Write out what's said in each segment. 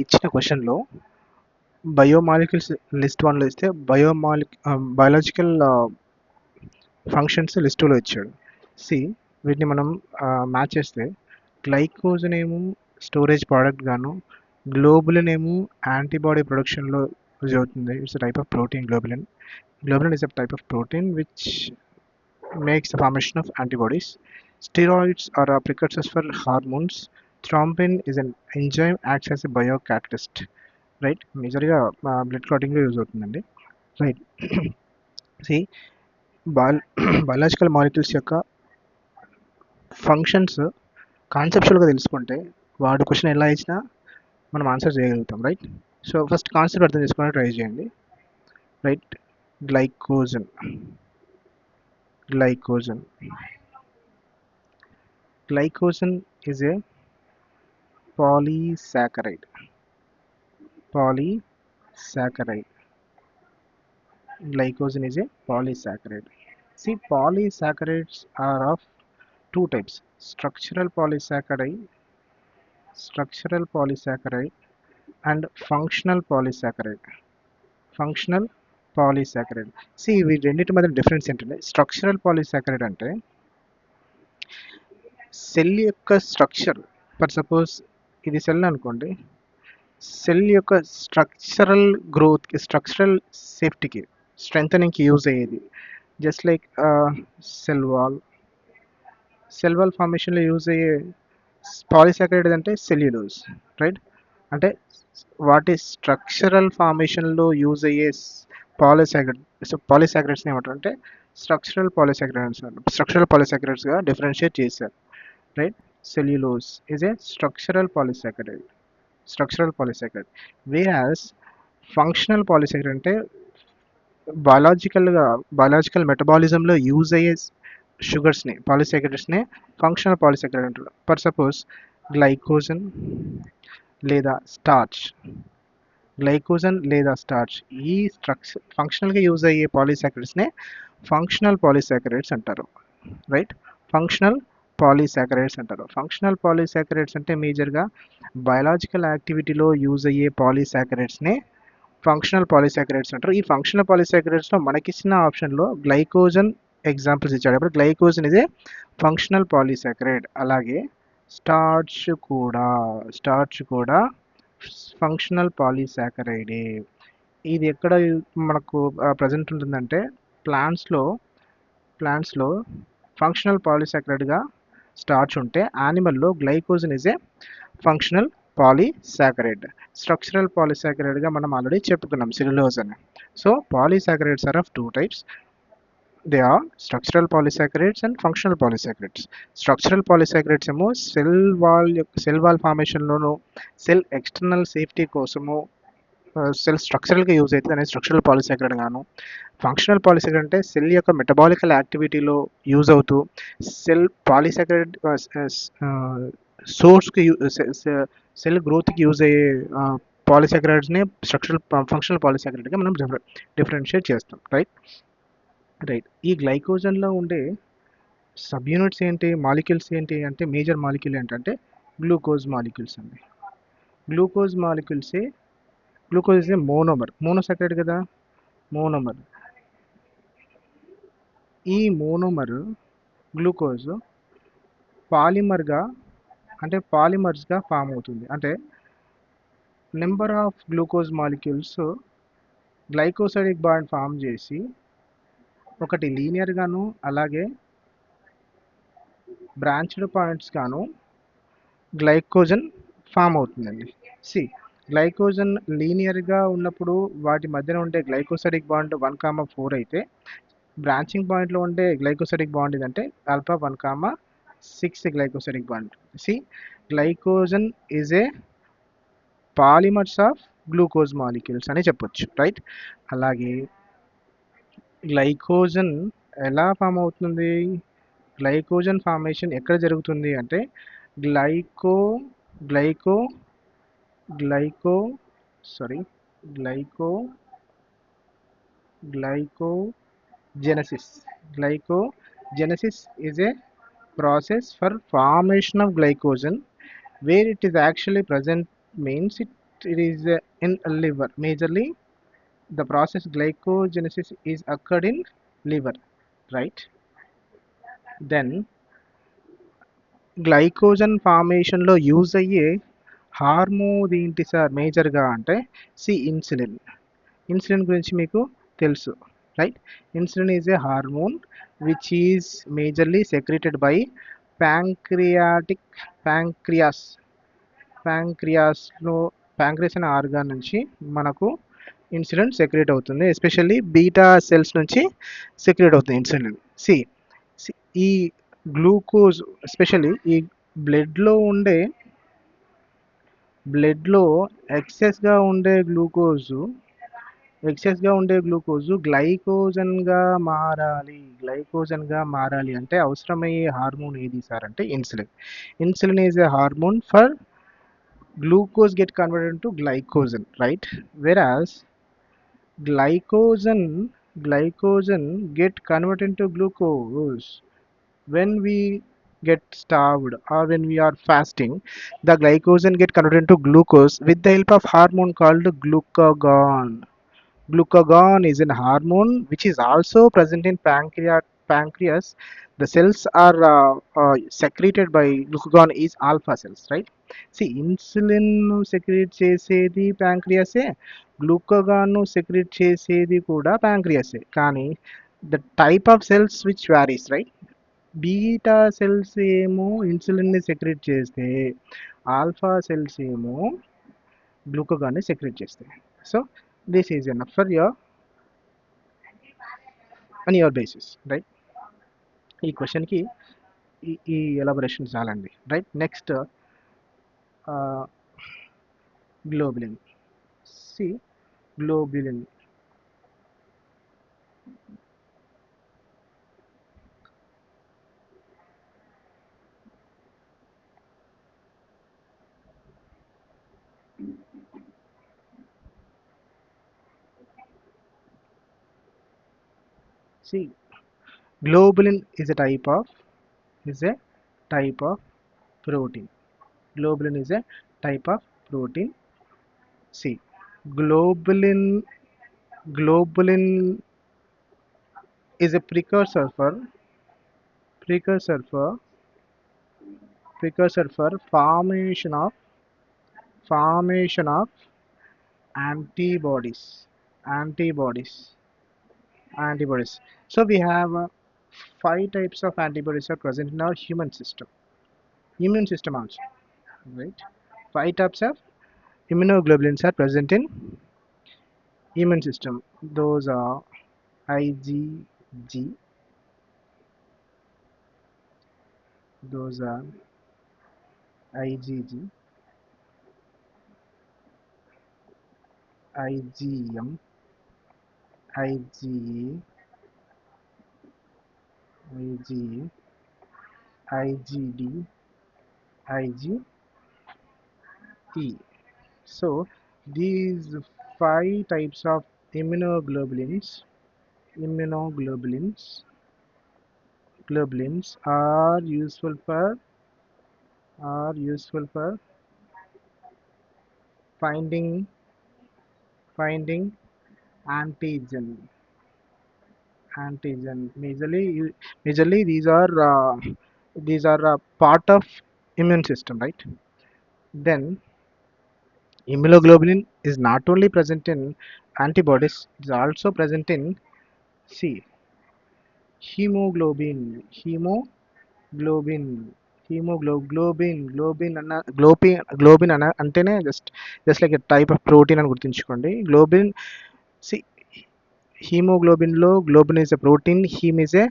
ఇచ్చిన క్వశ్చన్లో biomolecules list 1లో ఇస్తే బయోలాజికల్ ఫంక్షన్స్ లిస్ట్ 2లో ఇచ్చాడు. వీటిని మనం మ్యాచ్ చేస్తే గ్లైకోజన్ ఏమో స్టోరేజ్ ప్రోడక్ట్ గాను, గ్లోబులిన్ ఏమో యాంటీబాడీ ప్రొడక్షన్లో యూజ్ అవుతుంది. It's type of protein. Globulin is a type of protein which makes the formation of antibodies. Steroids are precursors for hormones. Thrombin is an enzyme, acts as a biocatalyst. Right, మేజర్గా blood క్లాటింగ్లో use అవుతుందండి. Right. C biological molecules యొక్క functions కాన్సెప్చువల్గా తెలుసుకుంటే వాడు question ఎలా ఇచ్చినా మనం answer చేయగలుగుతాం. Right. So first concept అర్థం చేసుకోవడానికి ట్రై చేయండి. Right. Glycogen is a polysaccharide. Glycogen is a polysaccharide. See, polysaccharides are of two types: structural polysaccharide and functional polysaccharide. See, we రెండింటి మధ్య డిఫరెన్స్ ఏంటంటే, స్ట్రక్చరల్ పాలిసాకరైడ్ అంటే cell యొక్క structure, for suppose ఇది cell అనుకోండి, cell యొక్క structural గ్రోత్కి, structural సేఫ్టీకి, స్ట్రెంథనింగ్కి యూజ్ అయ్యేది. జస్ట్ లైక్ సెల్ వాల్ ఫార్మేషన్లో యూజ్ అయ్యే పాలిసాకరైడ్ అంటే సెల్యులోజ్. రైట్. అంటే వాటి స్ట్రక్చరల్ ఫార్మేషన్లో యూజ్ అయ్యే పాలిసాకరైడ్స్ని ఏమంటారంటే స్ట్రక్చరల్ పాలిసాకరైడ్స్గా డిఫరెన్షియేట్ చేశారు. Right. Cellulose is a structural polysaccharide. Whereas functional polysaccharide అంటే బయాలజికల్ మెటబాలిజంలో యూజ్ అయ్యే షుగర్స్ని, పాలిసాకరైడ్స్ని ఫంక్షనల్ పాలిసాకరైడ్ అంటారు. ఫర్ సపోజ్ గ్లైకోజన్ లేదా స్టార్చ్. ఈ ఫంక్షనల్గా యూజ్ అయ్యే పాలిసాకరైడ్స్నే ఫంక్షనల్ పాలిసాకరైడ్స్ అంటారు. రైట్. ఫంక్షనల్ పాలిసాకరైడ్స్ అంటే మేజర్గా బయాలజికల్ యాక్టివిటీలో యూజ్ అయ్యే పాలిసాకరైడ్స్నే ఫంక్షనల్ పాలిసాకరైడ్స్ అంటారు. ఈ ఫంక్షనల్ పాలిసాకరైడ్స్లో మనకిచ్చిన ఆప్షన్లో గ్లైకోజన్ ఎగ్జాంపుల్స్ ఇచ్చాడు. అప్పుడు గ్లైకోజన్ ఇదే ఫంక్షనల్ పాలిసాకరైడ్. అలాగే స్టార్చ్ కూడా ఫంక్షనల్ పాలిసాకరైడే. ఇది ఎక్కడ మనకు ప్రజెంట్ ఉంటుందంటే ప్లాంట్స్లో ఫంక్షనల్ పాలిసాకరైడ్గా స్టార్చ్ ఉంటే, యానిమల్లో glycogen is a functional polysaccharide. Structural పాలిసాకరైడ్గా మనం ఆల్రెడీ చెప్పుకున్నాం, సెల్యులోజ్ అని. So polysaccharides are of two types. They are structural polysaccharides and functional polysaccharides. Structural polysaccharides ఏమో సెల్ వాల్ ఫార్మేషన్లోనూ, సెల్ ఎక్స్టర్నల్ సేఫ్టీ కోసము సెల్ స్ట్రక్చరల్గా యూజ్ అవుతుంది అనేది స్ట్రక్చరల్ పాలిసాకరైడ్ గాను. ఫంక్షనల్ పాలిసాకరైడ్ అంటే సెల్ యొక్క మెటబాలికల్ యాక్టివిటీలో యూజ్ అవుతూ సెల్ పాలిసాకరైడ్ సోర్స్కి, సెల్ గ్రోత్కి యూజ్ అయ్యే పాలిసాకరైడ్స్ని ఫంక్షనల్ పాలిసాకరైడ్గా మనం డిఫరెన్షియేట్ చేస్తాం. రైట్. ఈ గ్లైకోజన్లో ఉండే సబ్ యూనిట్స్ ఏంటి, మాలిక్యూల్స్ ఏంటి అంటే, మేజర్ మాలిక్యూల్ ఏంటంటే గ్లూకోజ్ మాలిక్యూల్స్ అండి. గ్లూకోజ్ ఇస్ ఏ మోనోసాకరైడ్ కదా, మోనోమర్. ఈ మోనోమర్ గ్లూకోజ్ పాలిమర్స్గా ఫామ్ అవుతుంది. అంటే number of glucose molecules glycosidic bond form చేసి ఒకటి లీనియర్ గాను, అలాగే బ్రాంచ్డ్ పాయింట్స్ గాను గ్లైకోజన్ ఫామ్ అవుతుందండి. గ్లైకోజన్ లీనియర్గా ఉన్నప్పుడు వాటి మధ్యన ఉండే గ్లైకోసైడిక్ బాండ్ 1,4 అయితే, బ్రాంచింగ్ పాయింట్లో ఉండే గ్లైకోసైడిక్ బాండ్ ఇదంటే alpha 1,6 glycosidic bond. Glycogen is a polymers of glucose molecules అని చెప్పొచ్చు. రైట్. అలాగే గ్లైకోజన్ ఎలా ఫామ్ అవుతుంది, గ్లైకోజన్ ఫార్మేషన్ ఎక్కడ జరుగుతుంది అంటే glycogenesis is a process for formation of glycogen where it is actually present, means it is in liver majorly. The process glycogenesis is occurred in liver, right? Then glycogen ఫార్మేషన్లో use అయ్యే hormone ఏంటి sir మేజర్గా అంటే insulin. Insulin గురించి మీకు తెలుసు, రైట్? Insulin is a hormone which is majorly secreted by pancreatic pancreas ప్యాంక్రియాస్లో ప్యాంక్రియాస్ అనే ఆర్గాన్ నుంచి మనకు ఇన్సులిన్ సెక్రెట్ అవుతుంది. ఎస్పెషల్లీ బీటా సెల్స్ నుంచి సెక్రెట్ అవుతుంది ఇన్సులిన్. సి ఈ గ్లూకోజ్ ఎస్పెషల్లీ ఈ బ్లడ్లో ఉండే బ్లడ్లో ఎక్సెస్గా ఉండే గ్లూకోజు గ్లైకోజన్గా మారాలి అంటే అవసరమయ్యే హార్మోన్ ఏది సార్ అంటే insulin. Insulin is a hormone for glucose get converted into glycogen, right? Whereas glycogen get converted into glucose when we get starved or when we are fasting. The glycogen get converted into glucose with the help of hormone called glucagon. Glucagon is a hormone which is also present in pancreas. The cells are secreted by glucagon is alpha cells, right? Insulin secret చేసేది ప్యాంక్రియాసే, glucagon secret చేసేది కూడా ప్యాంక్రియాసే. కానీ the type of cells which varies, right? Beta cells ఏమో ఇన్సులిన్ని secret చేస్తే alpha cells ఏమో గ్లూకాగాన్ని secret చేస్తాయి. So this is enough for your basis, right? ఈ క్వశ్చన్కి ఈ ఎలాబరేషన్ చాలండి, right? Next globulin. See, globulin. See, globulin is a type of protein. Globulin is a type of protein. See, globulin is a precursor for formation of antibodies. So we have 5 types of antibodies are present in our immune system also, right? 5 types of immunoglobulins are present in immune system. Those are IgG, those are IgG, IgM, IgA, IgA, IgD, IgE. So these 5 types of immunoglobulins are useful for finding antigen. Majorly these are a part of immune system, right? Then immunoglobulin is not only present in antibodies, it is also present in see hemoglobin. Globin అన్న అంటేనే just like a type of protein అని గుర్తుంచుకోండి. Globin, see హీమోగ్లోబిన్లో globin is a protein, heme is a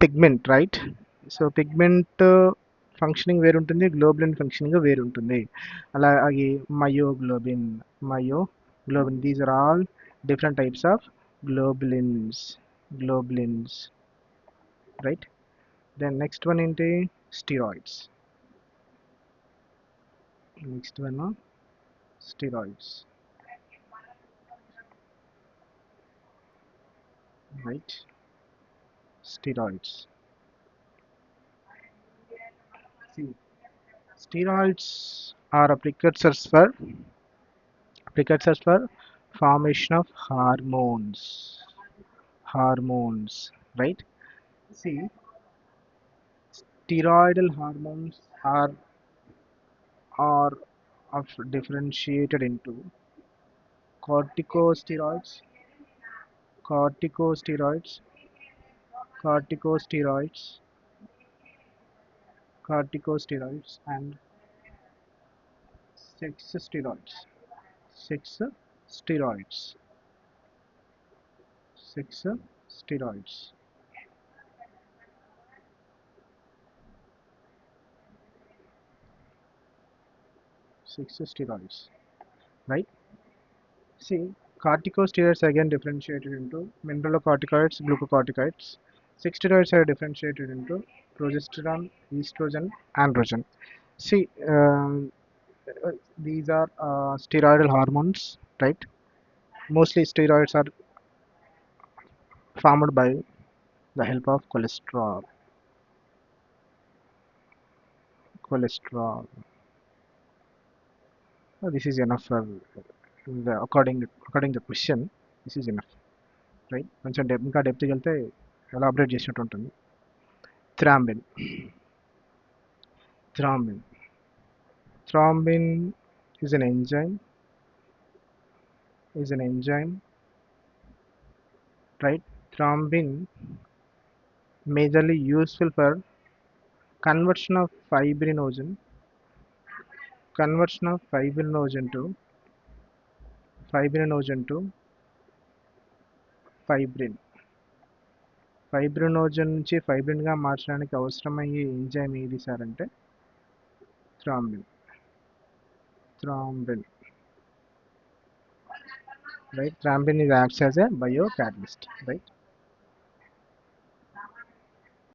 pigment, right? So pigment functioning వేరుంటుంది, globulin functioning వేరుంటుంది. అలాగే myoglobin these are all different types of globulins, right? Then next one ఏంటి? steroids. Right? Steroids. See, steroids are a precursors for precursors for formation of hormones, right? See, steroidal hormones are of differentiated into corticosteroids, corticosteroids, corticosteroids, corticosteroids, and sex steroids, sex steroids, sex steroids. Six steroids, right? See, corticosteroids again differentiated into mineralocorticoids, glucocorticoids. Six steroids are differentiated into progesterone, estrogen, androgen. See, these are steroidal hormones, right? Mostly steroids are formed by the help of cholesterol. Cholesterol. This is enough for according to question. This is enough, right? కొంచెం ఇంకా డెప్త్కి వెళ్తే elaborate చేసినట్టు ఉంటుంది. Thrombin. Thrombin. Thrombin is an enzyme. Is an enzyme, right? Thrombin majorly useful for conversion of fibrinogen to fibrin. Fibrinogen నుంచి ఫైబ్రిన్గా మార్చడానికి అవసరమయ్యే enzyme ఏది sir అంటే thrombin. Thrombin, right? Thrombin is acts as a biocatalyst, right?